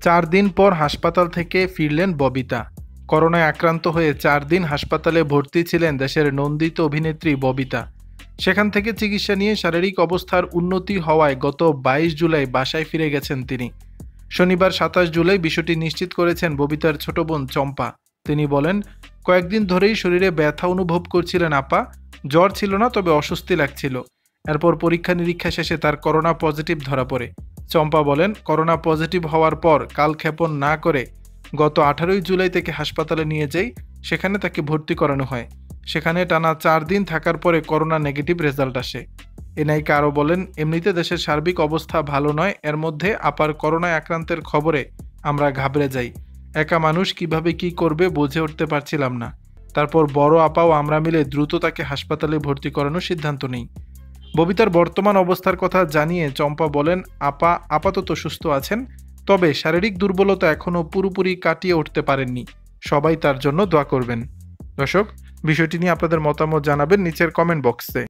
4 দিন পর হাসপাতাল থেকে ফিরলেন ববিতা। করোনায় আক্রান্ত হয়ে 4 দিন হাসপাতালে ভর্তি ছিলেন দেশের নন্দিত অভিনেত্রী ববিতা। সেখান থেকে চিকিৎসা নিয়ে শারীরিক অবস্থার উন্নতি হওয়ায় গত 22 জুলাই বাসায় ফিরে গেছেন তিনি। শনিবার 27 জুলাই বিষয়টি নিশ্চিত করেছেন ববিতার ছোট বোন চম্পা। তিনি বলেন, কয়েকদিন ধরেই শরীরে ব্যথা অনুভব করছিলেন আপা। জ্বর ছিল না, তবে অস্বস্তি লাগছিল। এরপর পরীক্ষা নিরীক্ষা শেষে তার করোনা পজিটিভ ধরা পড়ে। চম্পা বলেন, করোনা পজিটিভ হওয়ার পর কালক্ষেপণ না করে গত 18 জুলাই থেকে হাসপাতালে নিয়ে যাই। সেখানে তাকে ভর্তি করানো হয়। সেখানে টানা 4 দিন থাকার পরে করোনা নেগেটিভ রেজাল্ট আসে। এনআইকে আরও বলেন, এমনিতে দেশের সার্বিক অবস্থা ভালো নয়, এর মধ্যে আপার করোনায় আক্রান্তের খবরে আমরা ঘাবড়ে যাই। একা মানুষ কিভাবে কি করবে বুঝে উঠতে পারছিলাম না। তারপর বড় আপাও আমরা মিলে দ্রুত তাকে হাসপাতালে ভর্তি করানোর সিদ্ধান্ত নিই। ববিতার বর্তমান অবস্থার কথা জানিয়ে চম্পা বলেন, আপা আপাতত সুস্থ আছেন, তবে শারীরিক দুর্বলতা এখনও পুরোপুরি কাটিয়ে উঠতে পারেননি। সবাই তার জন্য দোয়া করবেন। দর্শক, বিষয়টি নিয়ে আপনাদের মতামত জানাবেন নিচের কমেন্ট বক্সে।